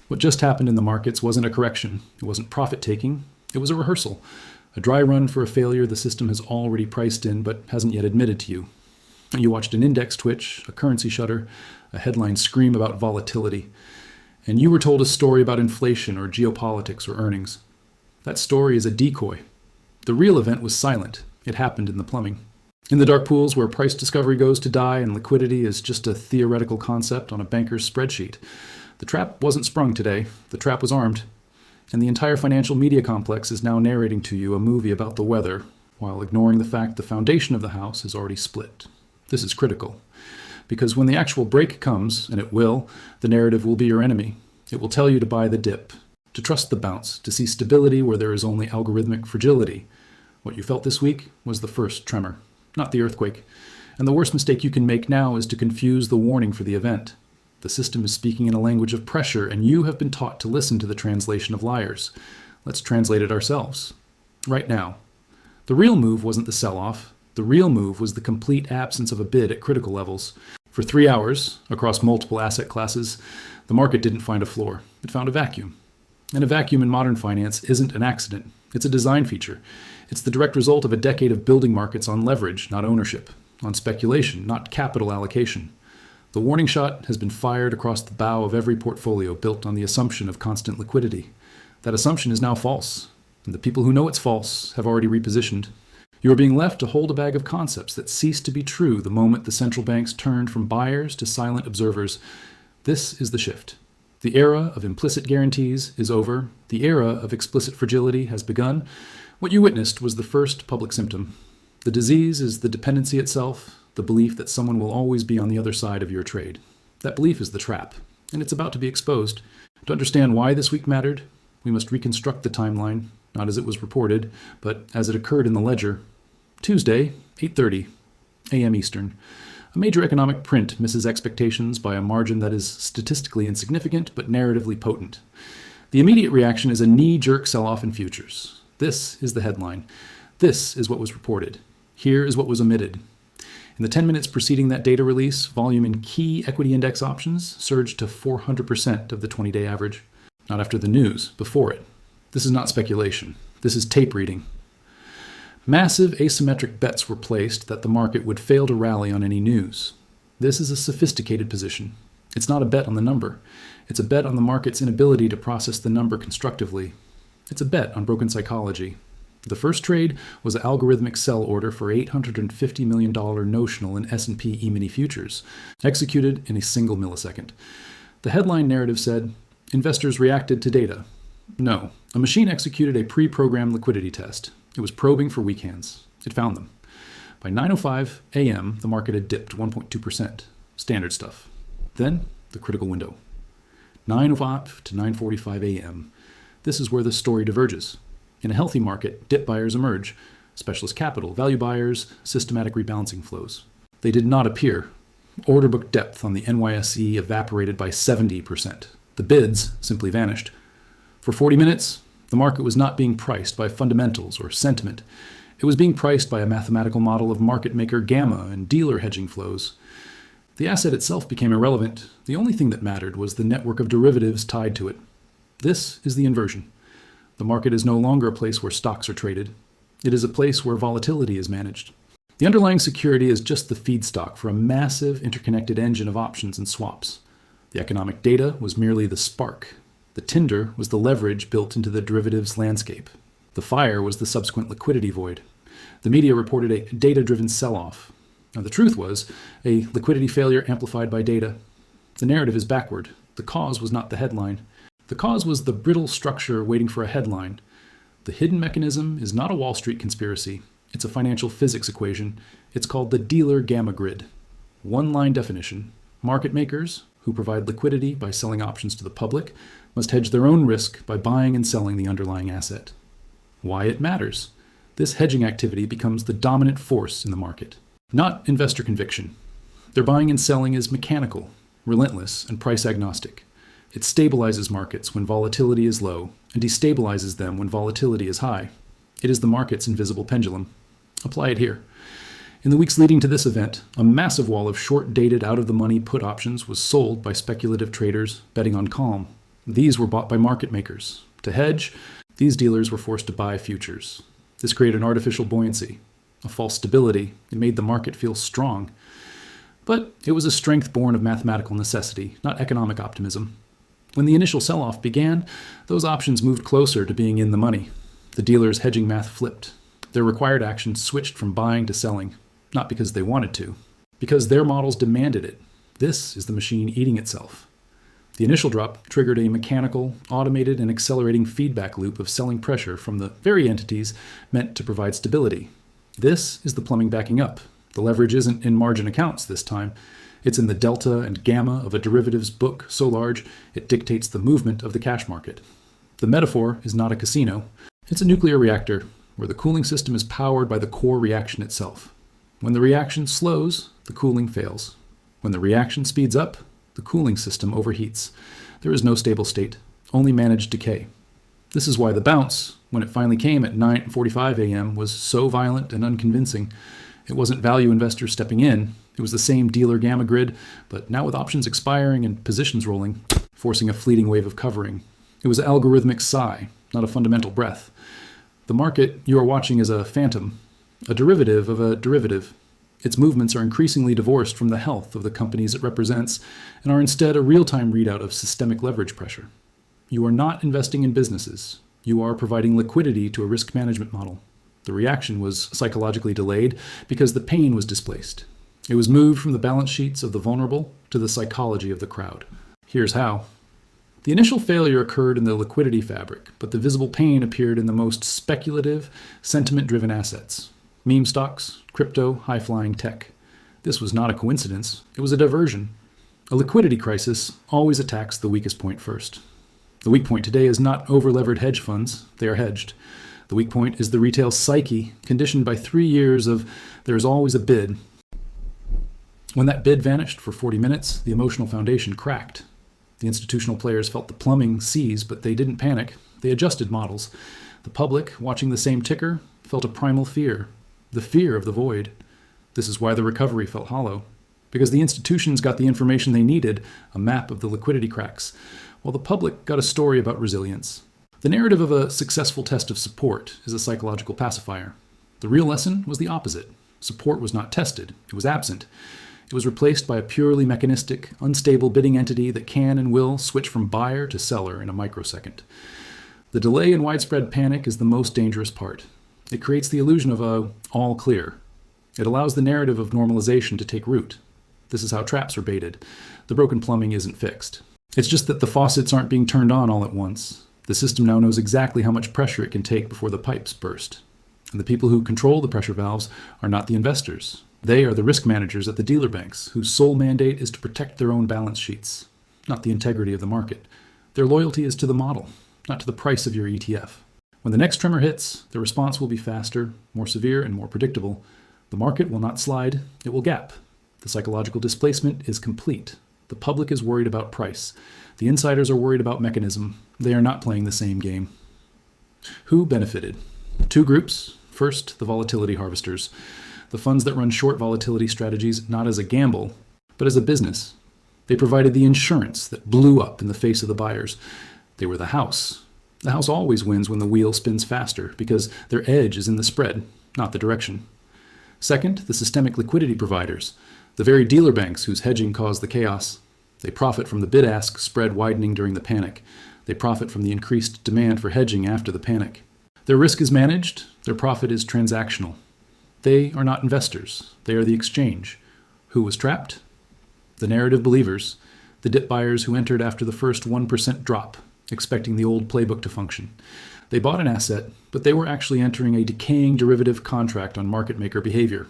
What just happened in the markets wasn't a correction. It wasn't profit-taking. It was a rehearsal. A dry run for a failure the system has already priced in but hasn't yet admitted to you. You watched an index twitch, a currency shudder, a headline scream about volatility. And you were told a story about inflation or geopolitics or earnings. That story is a decoy. The real event was silent. It happened in the plumbing. In the dark pools where price discovery goes to die and liquidity is just a theoretical concept on a banker's spreadsheet. The trap wasn't sprung today. The trap was armed. And the entire financial media complex is now narrating to you a movie about the weather, while ignoring the fact the foundation of the house is already split. This is critical. Because when the actual break comes, and it will, the narrative will be your enemy. It will tell you to buy the dip, to trust the bounce, to see stability where there is only algorithmic fragility. What you felt this week was the first tremor, not the earthquake. And the worst mistake you can make now is to confuse the warning for the event. The system is speaking in a language of pressure, and you have been taught to listen to the translation of liars. Let's translate it ourselves. Right now. The real move wasn't the sell-off. The real move was the complete absence of a bid at critical levels. For 3 hours, across multiple asset classes, the market didn't find a floor. It found a vacuum. And a vacuum in modern finance isn't an accident. It's a design feature. It's the direct result of a decade of building markets on leverage, not ownership, on speculation, not capital allocation. The warning shot has been fired across the bow of every portfolio built on the assumption of constant liquidity. That assumption is now false, and the people who know it's false have already repositioned. You are being left to hold a bag of concepts that ceased to be true the moment the central banks turned from buyers to silent observers. This is the shift. The era of implicit guarantees is over. The era of explicit fragility has begun. What you witnessed was the first public symptom. The disease is the dependency itself, the belief that someone will always be on the other side of your trade. That belief is the trap, and it's about to be exposed. To understand why this week mattered, we must reconstruct the timeline, not as it was reported, but as it occurred in the ledger. Tuesday, 8:30 a.m. Eastern. A major economic print misses expectations by a margin that is statistically insignificant but narratively potent. The immediate reaction is a knee-jerk sell-off in futures. This is the headline. This is what was reported. Here is what was omitted. In the 10 minutes preceding that data release, volume in key equity index options surged to 400% of the 20-day average. Not after the news, before it. This is not speculation. This is tape reading. Massive asymmetric bets were placed that the market would fail to rally on any news. This is a sophisticated position. It's not a bet on the number. It's a bet on the market's inability to process the number constructively. It's a bet on broken psychology. The first trade was an algorithmic sell order for $850 million notional in S&P E-mini futures, executed in a single millisecond. The headline narrative said, investors reacted to data. No, a machine executed a pre-programmed liquidity test. It was probing for weak hands. It found them. By 9:05 a.m., the market had dipped 1.2%. Standard stuff. Then, the critical window. 9:05 to 9:45 a.m. This is where the story diverges. In a healthy market, dip buyers emerge. Specialist capital, value buyers, systematic rebalancing flows. They did not appear. Order book depth on the NYSE evaporated by 70%. The bids simply vanished. For 40 minutes, the market was not being priced by fundamentals or sentiment. It was being priced by a mathematical model of market maker gamma and dealer hedging flows. The asset itself became irrelevant. The only thing that mattered was the network of derivatives tied to it. This is the inversion. The market is no longer a place where stocks are traded. It is a place where volatility is managed. The underlying security is just the feedstock for a massive interconnected engine of options and swaps. The economic data was merely the spark. The tinder was the leverage built into the derivatives landscape. The fire was the subsequent liquidity void. The media reported a data-driven sell-off. Now, the truth was a liquidity failure amplified by data. The narrative is backward. The cause was not the headline. The cause was the brittle structure waiting for a headline. The hidden mechanism is not a Wall Street conspiracy. It's a financial physics equation. It's called the dealer gamma grid. One-line definition. Market makers, who provide liquidity by selling options to the public, must hedge their own risk by buying and selling the underlying asset. Why it matters. This hedging activity becomes the dominant force in the market, not investor conviction. Their buying and selling is mechanical, relentless, and price agnostic. It stabilizes markets when volatility is low and destabilizes them when volatility is high. It is the market's invisible pendulum. Apply it here. In the weeks leading to this event, a massive wall of short-dated, out-of-the-money put options was sold by speculative traders betting on calm. These were bought by market makers. To hedge, these dealers were forced to buy futures. This created an artificial buoyancy, a false stability. It made the market feel strong. But it was a strength born of mathematical necessity, not economic optimism. When the initial sell-off began, those options moved closer to being in the money. The dealers' hedging math flipped. Their required actions switched from buying to selling, not because they wanted to, because their models demanded it. This is the machine eating itself. The initial drop triggered a mechanical, automated, and accelerating feedback loop of selling pressure from the very entities meant to provide stability. This is the plumbing backing up. The leverage isn't in margin accounts this time. It's in the delta and gamma of a derivatives book so large it dictates the movement of the cash market. The metaphor is not a casino. It's a nuclear reactor where the cooling system is powered by the core reaction itself. When the reaction slows, the cooling fails. When the reaction speeds up, the cooling system overheats. There is no stable state, only managed decay. This is why the bounce, when it finally came at 9:45 a.m., was so violent and unconvincing. It wasn't value investors stepping in. It was the same dealer gamma grid, but now with options expiring and positions rolling, forcing a fleeting wave of covering. It was an algorithmic sigh, not a fundamental breath. The market you are watching is a phantom, a derivative of a derivative. Its movements are increasingly divorced from the health of the companies it represents and are instead a real-time readout of systemic leverage pressure. You are not investing in businesses. You are providing liquidity to a risk management model. The reaction was psychologically delayed because the pain was displaced. It was moved from the balance sheets of the vulnerable to the psychology of the crowd. Here's how. The initial failure occurred in the liquidity fabric, but the visible pain appeared in the most speculative, sentiment-driven assets. Meme stocks, crypto, high-flying tech. This was not a coincidence. It was a diversion. A liquidity crisis always attacks the weakest point first. The weak point today is not over-levered hedge funds. They are hedged. The weak point is the retail psyche, conditioned by 3 years of there is always a bid. When that bid vanished for 40 minutes, the emotional foundation cracked. The institutional players felt the plumbing seize, but they didn't panic. They adjusted models. The public, watching the same ticker, felt a primal fear. The fear of the void. This is why the recovery felt hollow. Because the institutions got the information they needed, a map of the liquidity cracks, while the public got a story about resilience. The narrative of a successful test of support is a psychological pacifier. The real lesson was the opposite. Support was not tested. It was absent. It was replaced by a purely mechanistic, unstable bidding entity that can and will switch from buyer to seller in a microsecond. The delay in widespread panic is the most dangerous part. It creates the illusion of all clear. It allows the narrative of normalization to take root. This is how traps are baited. The broken plumbing isn't fixed. It's just that the faucets aren't being turned on all at once. The system now knows exactly how much pressure it can take before the pipes burst. And the people who control the pressure valves are not the investors. They are the risk managers at the dealer banks, whose sole mandate is to protect their own balance sheets, not the integrity of the market. Their loyalty is to the model, not to the price of your ETF. When the next tremor hits, the response will be faster, more severe, and more predictable. The market will not slide, it will gap. The psychological displacement is complete. The public is worried about price. The insiders are worried about mechanism. They are not playing the same game. Who benefited? 2 groups. First, the volatility harvesters. The funds that run short volatility strategies not as a gamble, but as a business. They provided the insurance that blew up in the face of the buyers. They were the house. The house always wins when the wheel spins faster because their edge is in the spread, not the direction. Second, the systemic liquidity providers, the very dealer banks whose hedging caused the chaos. They profit from the bid-ask spread widening during the panic. They profit from the increased demand for hedging after the panic. Their risk is managed, their profit is transactional. They are not investors. They are the exchange. Who was trapped? The narrative believers, the dip buyers who entered after the first 1% drop, expecting the old playbook to function. They bought an asset, but they were actually entering a decaying derivative contract on market maker behavior.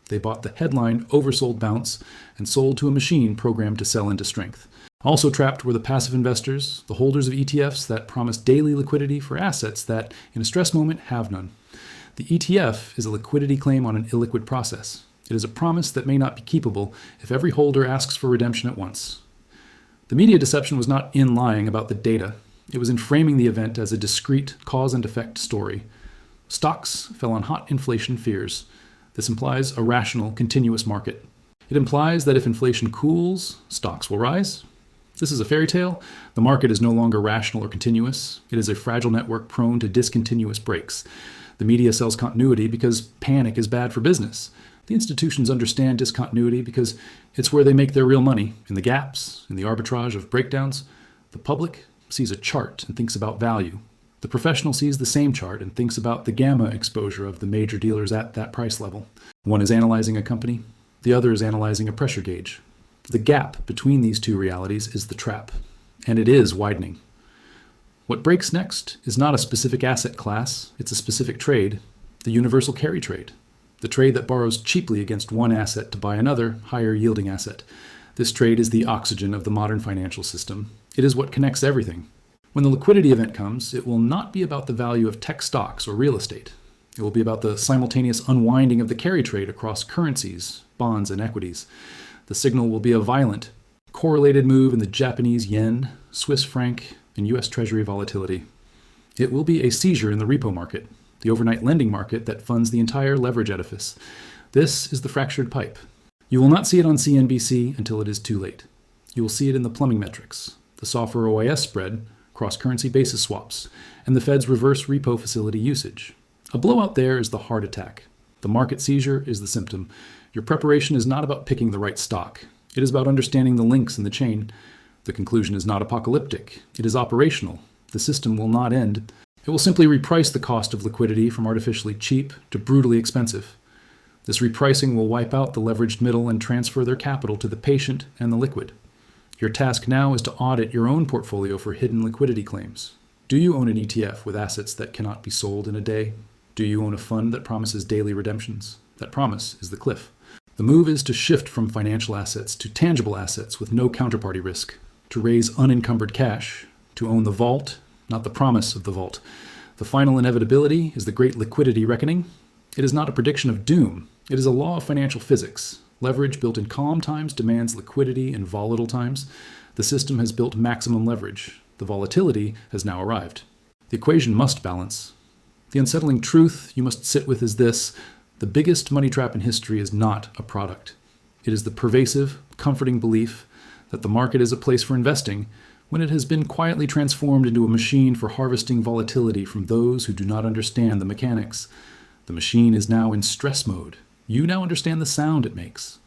They bought the headline oversold bounce and sold to a machine programmed to sell into strength. Also trapped were the passive investors, the holders of ETFs that promise daily liquidity for assets that, in a stress moment, have none. The ETF is a liquidity claim on an illiquid process. It is a promise that may not be keepable if every holder asks for redemption at once. The media deception was not in lying about the data. It was in framing the event as a discrete cause and effect story. Stocks fell on hot inflation fears. This implies a rational, continuous market. It implies that if inflation cools, stocks will rise. This is a fairy tale. The market is no longer rational or continuous. It is a fragile network prone to discontinuous breaks. The media sells continuity because panic is bad for business. The institutions understand discontinuity because it's where they make their real money, in the gaps, in the arbitrage of breakdowns. The public sees a chart and thinks about value. The professional sees the same chart and thinks about the gamma exposure of the major dealers at that price level. One is analyzing a company, the other is analyzing a pressure gauge. The gap between these two realities is the trap, and it is widening. What breaks next is not a specific asset class, it's a specific trade, the universal carry trade, the trade that borrows cheaply against one asset to buy another, higher yielding asset. This trade is the oxygen of the modern financial system. It is what connects everything. When the liquidity event comes, it will not be about the value of tech stocks or real estate. It will be about the simultaneous unwinding of the carry trade across currencies, bonds, and equities. The signal will be a violent, correlated move in the Japanese yen, Swiss franc, and US Treasury volatility. It will be a seizure in the repo market, the overnight lending market that funds the entire leverage edifice. This is the fractured pipe. You will not see it on CNBC until it is too late. You will see it in the plumbing metrics, the SOFR OIS spread, cross-currency basis swaps, and the Fed's reverse repo facility usage. A blowout there is the heart attack. The market seizure is the symptom. Your preparation is not about picking the right stock. It is about understanding the links in the chain. The conclusion is not apocalyptic. It is operational. The system will not end. It will simply reprice the cost of liquidity from artificially cheap to brutally expensive. This repricing will wipe out the leveraged middle and transfer their capital to the patient and the liquid. Your task now is to audit your own portfolio for hidden liquidity claims. Do you own an ETF with assets that cannot be sold in a day? Do you own a fund that promises daily redemptions? That promise is the cliff. The move is to shift from financial assets to tangible assets with no counterparty risk, to raise unencumbered cash, to own the vault, not the promise of the vault. The final inevitability is the great liquidity reckoning. It is not a prediction of doom. It is a law of financial physics. Leverage built in calm times demands liquidity in volatile times. The system has built maximum leverage. The volatility has now arrived. The equation must balance. The unsettling truth you must sit with is this: the biggest money trap in history is not a product. It is the pervasive, comforting belief that the market is a place for investing when it has been quietly transformed into a machine for harvesting volatility from those who do not understand the mechanics. The machine is now in stress mode. You now understand the sound it makes.